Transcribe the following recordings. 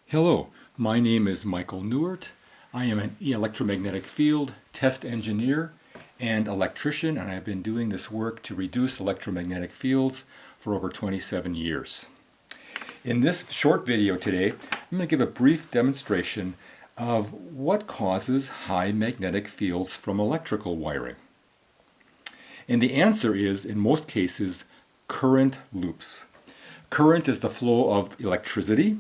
Hello, my name is Michael Newart. I am an electromagnetic field test engineer and electrician, and I've been doing this work to reduce electromagnetic fields for over 27 years. In this short video today, I'm going to give a brief demonstration of what causes high magnetic fields from electrical wiring. And the answer is, in most cases, current loops. Current is the flow of electricity.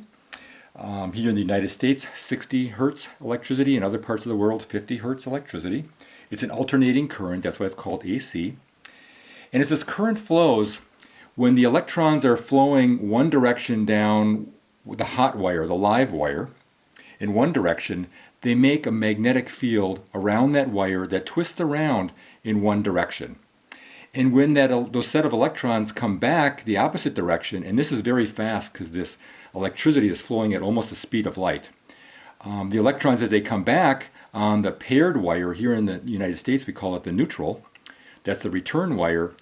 Here in the United States, 60 hertz electricity. In other parts of the world, 50 hertz electricity. It's an alternating current, that's why it's called AC. And as this current flows, when the electrons are flowing one direction down the hot wire, the live wire, in one direction, they make a magnetic field around that wire that twists around in one direction. And when those set of electrons come back the opposite direction, and this is very fast because this electricity is flowing at almost the speed of light. The electrons, as they come back on the paired wire, here in the United States we call it the neutral, that's the return wire,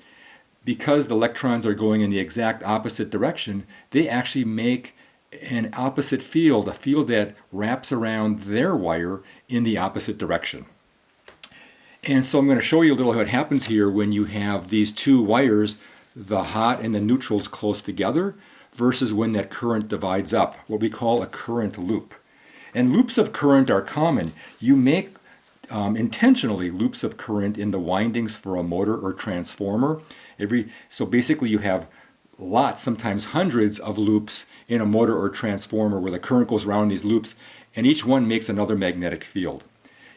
because the electrons are going in the exact opposite direction, they actually make an opposite field, a field that wraps around their wire in the opposite direction. And so I'm going to show you a little how it happens here when you have these two wires, the hot and the neutrals, close together versus when that current divides up, what we call a current loop. And loops of current are common. You make intentionally loops of current in the windings for a motor or transformer. So basically you have lots, sometimes hundreds of loops in a motor or transformer where the current goes around these loops, and each one makes another magnetic field.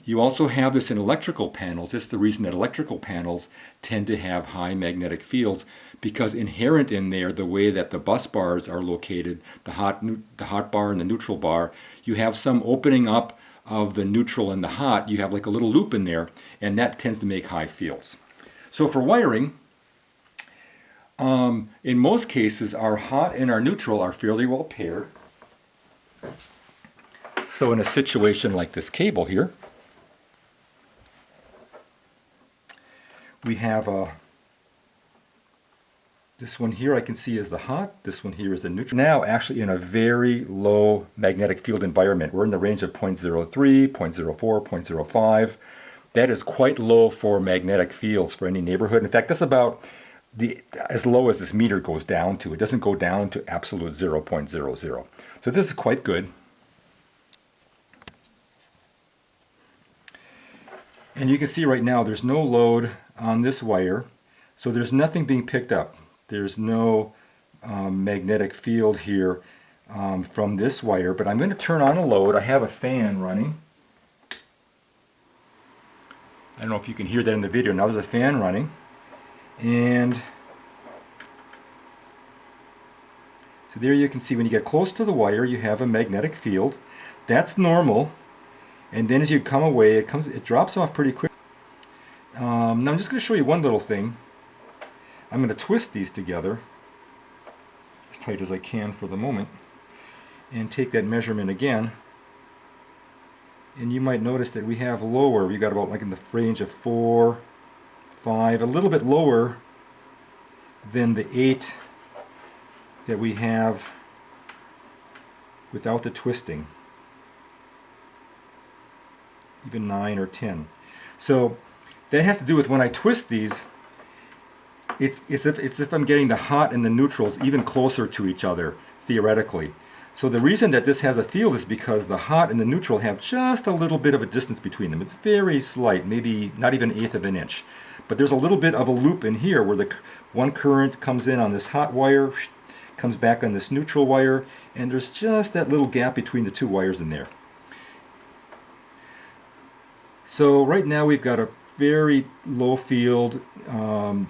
You also have this in electrical panels. It's the reason that electrical panels tend to have high magnetic fields, because inherent in there, the way that the bus bars are located, the hot bar and the neutral bar, you have some opening up of the neutral and the hot. You have like a little loop in there, and that tends to make high fields. So for wiring, in most cases, our hot and our neutral are fairly well paired. So in a situation like this cable here, we have this one here I can see is the hot, this one here is the neutral. Now actually in a very low magnetic field environment. We're in the range of 0.03, 0.04, 0.05. That is quite low for magnetic fields for any neighborhood. In fact, that's about as low as this meter goes down to. It doesn't go down to absolute 0.00. So this is quite good. And you can see right now there's no load on this wire, so there's nothing being picked up. There's no magnetic field here from this wire, but I'm going to turn on a load. I have a fan running. I don't know if you can hear that in the video. Now there's a fan running, and so there you can see when you get close to the wire you have a magnetic field. That's normal. And then as you come away, it drops off pretty quick. Now I'm just going to show you one little thing. I'm going to twist these together as tight as I can for the moment and take that measurement again. And you might notice that we have lower, we got about like in the range of 4, 5, a little bit lower than the 8 that we have without the twisting. Even 9 or 10. So that has to do with when I twist these, it's as if I'm getting the hot and the neutrals even closer to each other, theoretically. So the reason that this has a field is because the hot and the neutral have just a little bit of a distance between them. It's very slight, maybe not even 1/8 of an inch. But there's a little bit of a loop in here where the one current comes in on this hot wire, comes back on this neutral wire, and there's just that little gap between the two wires in there. So right now we've got a very low field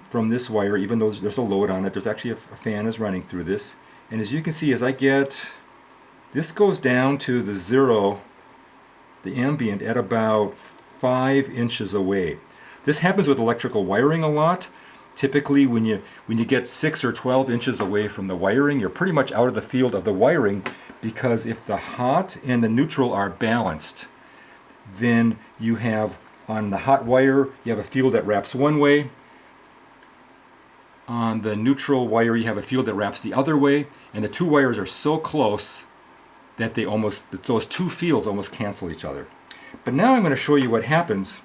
from this wire, even though there's a load on it. There's actually a fan is running through this. And as you can see, as I get, this goes down to the zero, the ambient, at about 5 inches away. This happens with electrical wiring a lot. Typically when you get 6 or 12 inches away from the wiring, you're pretty much out of the field of the wiring, because if the hot and the neutral are balanced, then you have, on the hot wire, you have a field that wraps one way. On the neutral wire, you have a field that wraps the other way. And the two wires are so close that those two fields almost cancel each other. But now I'm going to show you what happens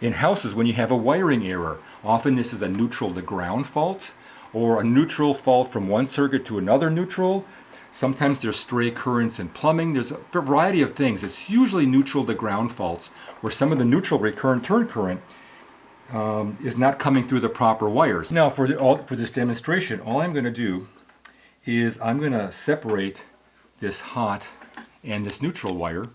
in houses when you have a wiring error. Often this is a neutral to ground fault, or a neutral fault from one circuit to another neutral. Sometimes there's stray currents in plumbing. There's a variety of things. It's usually neutral to ground faults where some of the neutral recurrent turn current is not coming through the proper wires. Now for this demonstration, all I'm going to do is I'm going to separate this hot and this neutral wire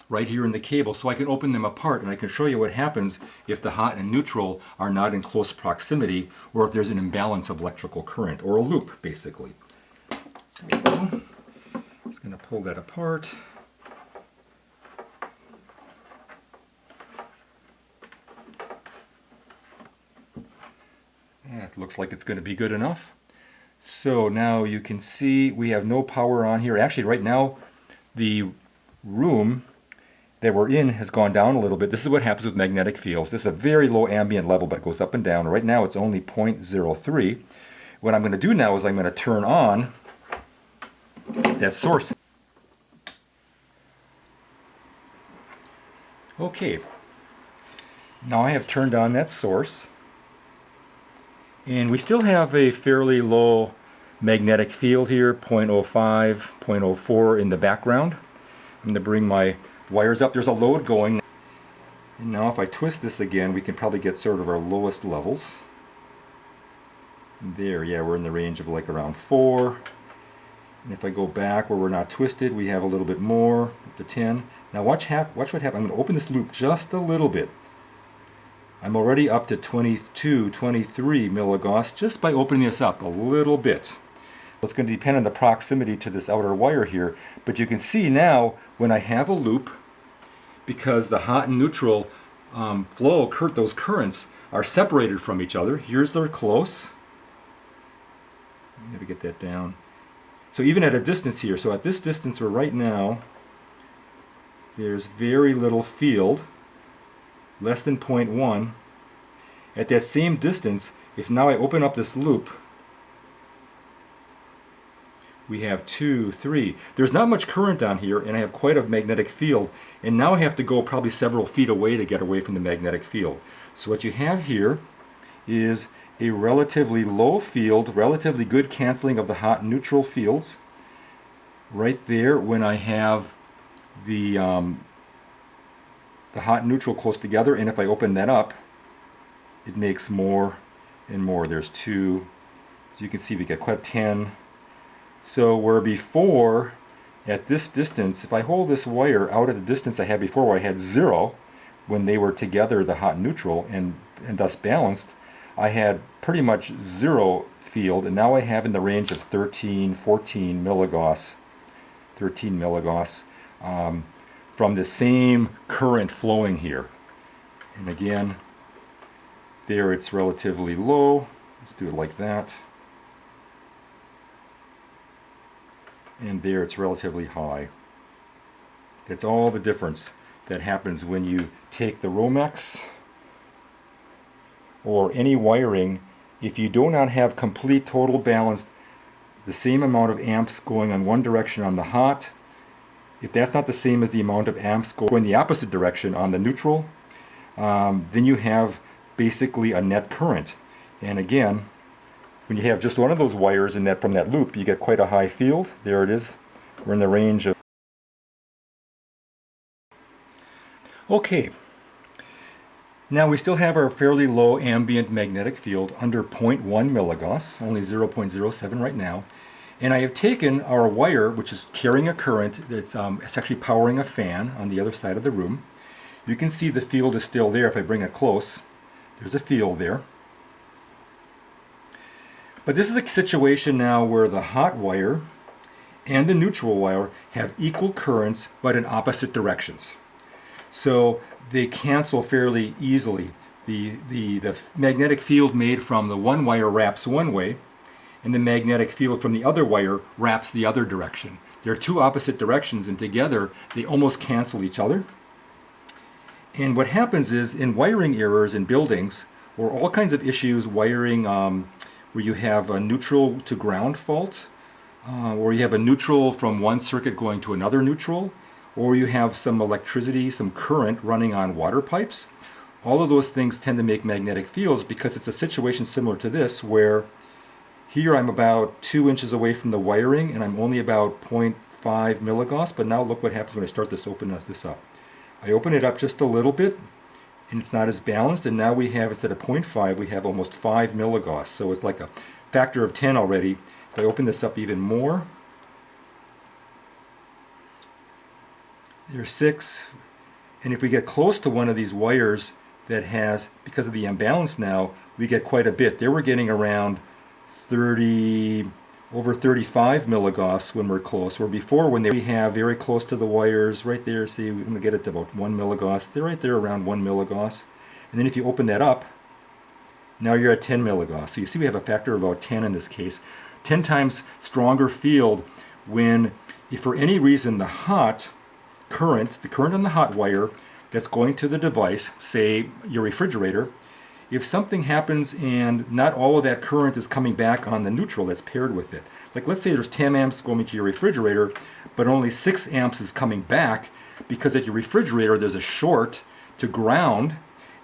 right here in the cable so I can open them apart, and I can show you what happens if the hot and neutral are not in close proximity, or if there's an imbalance of electrical current, or a loop basically. There we go. Just going to pull that apart. That looks like it's going to be good enough. So now you can see we have no power on here. Actually right now the room that we're in has gone down a little bit. This is what happens with magnetic fields. This is a very low ambient level, but it goes up and down. Right now it's only 0.03. What I'm going to do now is I'm going to turn on that source. Okay, now I have turned on that source, and we still have a fairly low magnetic field here, 0.05, 0.04 in the background. I'm going to bring my wires up. There's a load going, and now if I twist this again, we can probably get sort of our lowest levels. And there, yeah, we're in the range of like around 4. And if I go back where we're not twisted, we have a little bit more, up to 10. Now watch what happens. I'm going to open this loop just a little bit. I'm already up to 22, 23 milligauss just by opening this up a little bit. It's going to depend on the proximity to this outer wire here, but you can see now when I have a loop, because the hot and neutral those currents are separated from each other. Here's they're close. I'm going to get that down. So even at a distance here, so at this distance where right now there's very little field, less than 0.1. At that same distance, if now I open up this loop, we have 2, 3. There's not much current on here, and I have quite a magnetic field, and now I have to go probably several feet away to get away from the magnetic field. So what you have here is a relatively low field, relatively good canceling of the hot and neutral fields. Right there, when I have the hot and neutral close together, and if I open that up, it makes more and more. There's 2. So you can see we get quite 10. So where before, at this distance, if I hold this wire out at the distance I had before where I had 0, when they were together, the hot and neutral, and thus balanced, I had pretty much 0 field, and now I have in the range of 13, 14 milligauss, from the same current flowing here. And again, there it's relatively low. Let's do it like that. And there it's relatively high. That's all the difference that happens when you take the Romex or any wiring. If you do not have complete total balanced, the same amount of amps going on one direction on the hot, if that's not the same as the amount of amps going the opposite direction on the neutral, then you have basically a net current. And again, when you have just one of those wires in from that loop, you get quite a high field. There it is. We're in the range of... Okay. Now we still have our fairly low ambient magnetic field under 0.1 milligauss, only 0.07 right now. And I have taken our wire, which is carrying a current, it's actually powering a fan on the other side of the room. You can see the field is still there if I bring it close. There's a field there. But this is a situation now where the hot wire and the neutral wire have equal currents but in opposite directions. So they cancel fairly easily. The magnetic field made from the one wire wraps one way, and the magnetic field from the other wire wraps the other direction. They're two opposite directions, and together they almost cancel each other. And what happens is in wiring errors in buildings, or all kinds of issues wiring where you have a neutral to ground fault, or you have a neutral from one circuit going to another neutral, or you have some electricity, some current running on water pipes. All of those things tend to make magnetic fields because it's a situation similar to this where here I'm about 2 inches away from the wiring and I'm only about 0.5 milligauss, but now look what happens when I start this, open this up. I open it up just a little bit and it's not as balanced, and now we have, instead of 0.5, we have almost 5 milligauss. So it's like a factor of 10 already. If I open this up even more, there's 6. And if we get close to one of these wires that has, because of the imbalance now, we get quite a bit. There we're getting around 30, over 35 milligauss when we're close. Where before, when we have very close to the wires, right there, see, we're going to get it to about 1 milligauss. They're right there around 1 milligauss. And then if you open that up, now you're at 10 milligauss. So you see we have a factor of about 10 in this case. 10 times stronger field when, if for any reason the hot current, the current on the hot wire that's going to the device, say your refrigerator, if something happens and not all of that current is coming back on the neutral that's paired with it. Like let's say there's 10 amps going to your refrigerator, but only 6 amps is coming back because at your refrigerator there's a short to ground.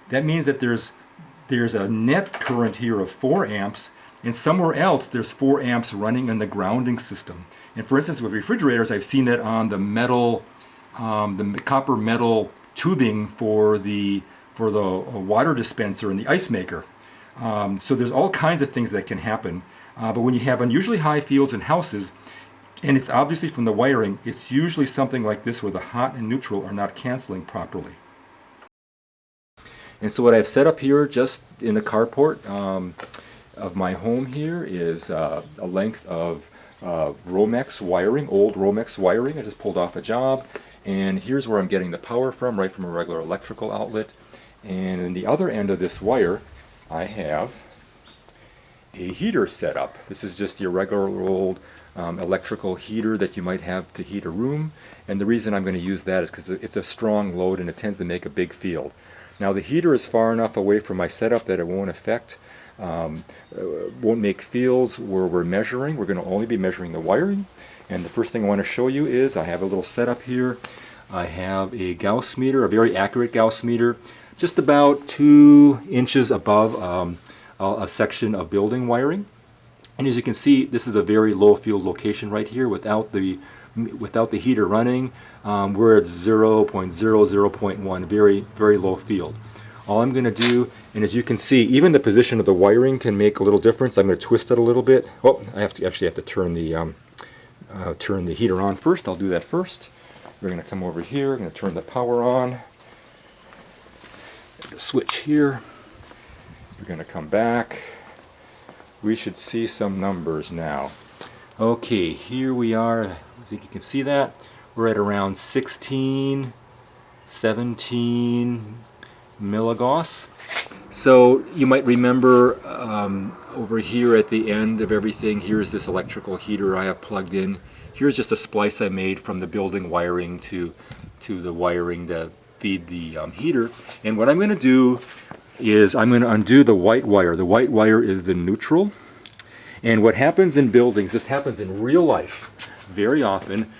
That means that there's a net current here of 4 amps, and somewhere else there's 4 amps running in the grounding system. And for instance, with refrigerators, I've seen that on the metal, the copper metal tubing for the water dispenser and the ice maker. So there's all kinds of things that can happen. But when you have unusually high fields in houses, and it's obviously from the wiring, it's usually something like this where the hot and neutral are not canceling properly. And so what I've set up here just in the carport of my home here is a length of Romex wiring, old Romex wiring. I just pulled off a job, and here's where I'm getting the power from, right from a regular electrical outlet. And in the other end of this wire, I have a heater set up. This is just your regular old electrical heater that you might have to heat a room. And the reason I'm going to use that is because it's a strong load and it tends to make a big field. Now the heater is far enough away from my setup that it won't affect, won't make fields where we're measuring. We're going to only be measuring the wiring. And the first thing I want to show you is I have a little setup here. I have a Gauss meter, a very accurate Gauss meter, just about 2 inches above a section of building wiring. And as you can see, this is a very low field location right here without the heater running. We're at 0.00.1, very, very low field. All I'm going to do, and as you can see, even the position of the wiring can make a little difference. I'm going to twist it a little bit. Oh, I actually have to turn the heater on first. I'll do that first. We're going to come over here. I'm going to turn the power on. The switch here. We're going to come back. We should see some numbers now. Okay, here we are. I think you can see that. We're at around 16, 17 milligauss. So you might remember over here at the end of everything, here's this electrical heater I have plugged in. Here's just a splice I made from the building wiring to the wiring to feed the heater. And what I'm going to do is I'm going to undo the white wire. The white wire is the neutral. And what happens in buildings, this happens in real life very often,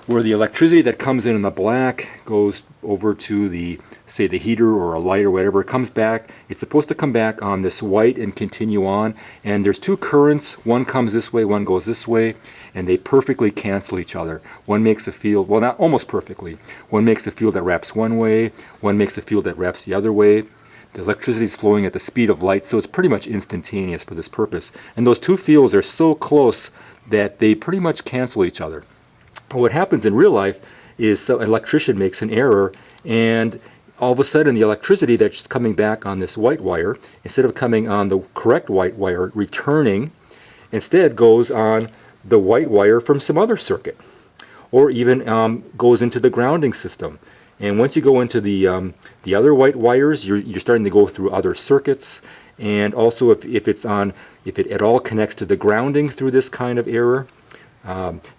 where the electricity that comes in the black goes over to the, say, the heater or a light or whatever. It comes back. It's supposed to come back on this white and continue on. And there's two currents. One comes this way, one goes this way, and they perfectly cancel each other. One makes a field, well, not almost perfectly. One makes a field that wraps one way. One makes a field that wraps the other way. The electricity is flowing at the speed of light, so it's pretty much instantaneous for this purpose. And those two fields are so close that they pretty much cancel each other. What happens in real life is an electrician makes an error, and all of a sudden the electricity that's coming back on this white wire, instead of coming on the correct white wire returning, instead goes on the white wire from some other circuit, or even goes into the grounding system. And once you go into the other white wires, you're starting to go through other circuits. And also if it at all connects to the grounding through this kind of error,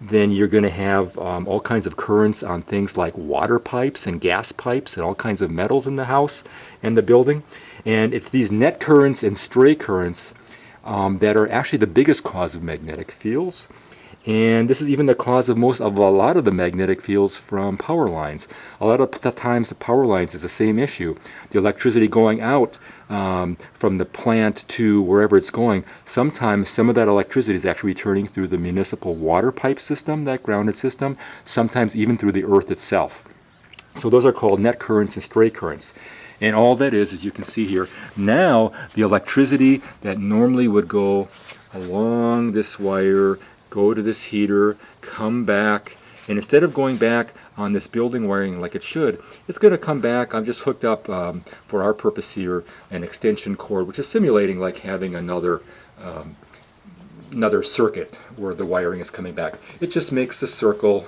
then you're going to have all kinds of currents on things like water pipes and gas pipes and all kinds of metals in the house and the building. And it's these net currents and stray currents that are actually the biggest cause of magnetic fields. And this is even the cause of a lot of the magnetic fields from power lines. A lot of the times the power lines is the same issue. The electricity going out from the plant to wherever it's going, sometimes some of that electricity is actually returning through the municipal water pipe system, that grounded system, sometimes even through the earth itself. So those are called net currents and stray currents. And all that is, as you can see here, now the electricity that normally would go along this wire, go to this heater, come back, and instead of going back on this building wiring like it should, it's going to come back. I've just hooked up, for our purpose here, an extension cord, which is simulating like having another circuit where the wiring is coming back. It just makes a circle,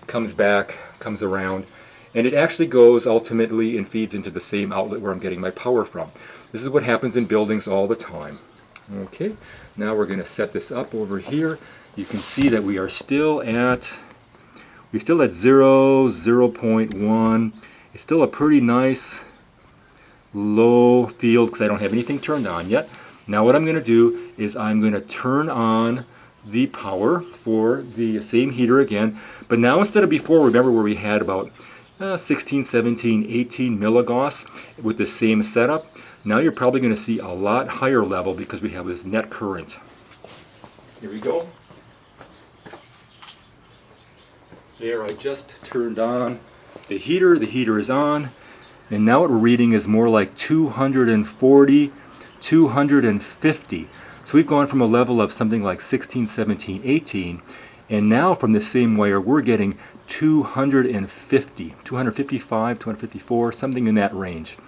comes back, comes around, and it actually goes ultimately and feeds into the same outlet where I'm getting my power from. This is what happens in buildings all the time. Okay, now we're going to set this up over here. You can see that we're still at 0.1. It's still a pretty nice low field because I don't have anything turned on yet. Now what I'm going to do is I'm going to turn on the power for the same heater again, but now instead of before, remember where we had about 16, 17, 18 milligauss with the same setup, now you're probably going to see a lot higher level because we have this net current. Here we go. There, I just turned on the heater. The heater is on, and now what we're reading is more like 240, 250. So we've gone from a level of something like 16, 17, 18, and now from the same wire we're getting 250, 255, 254, something in that range.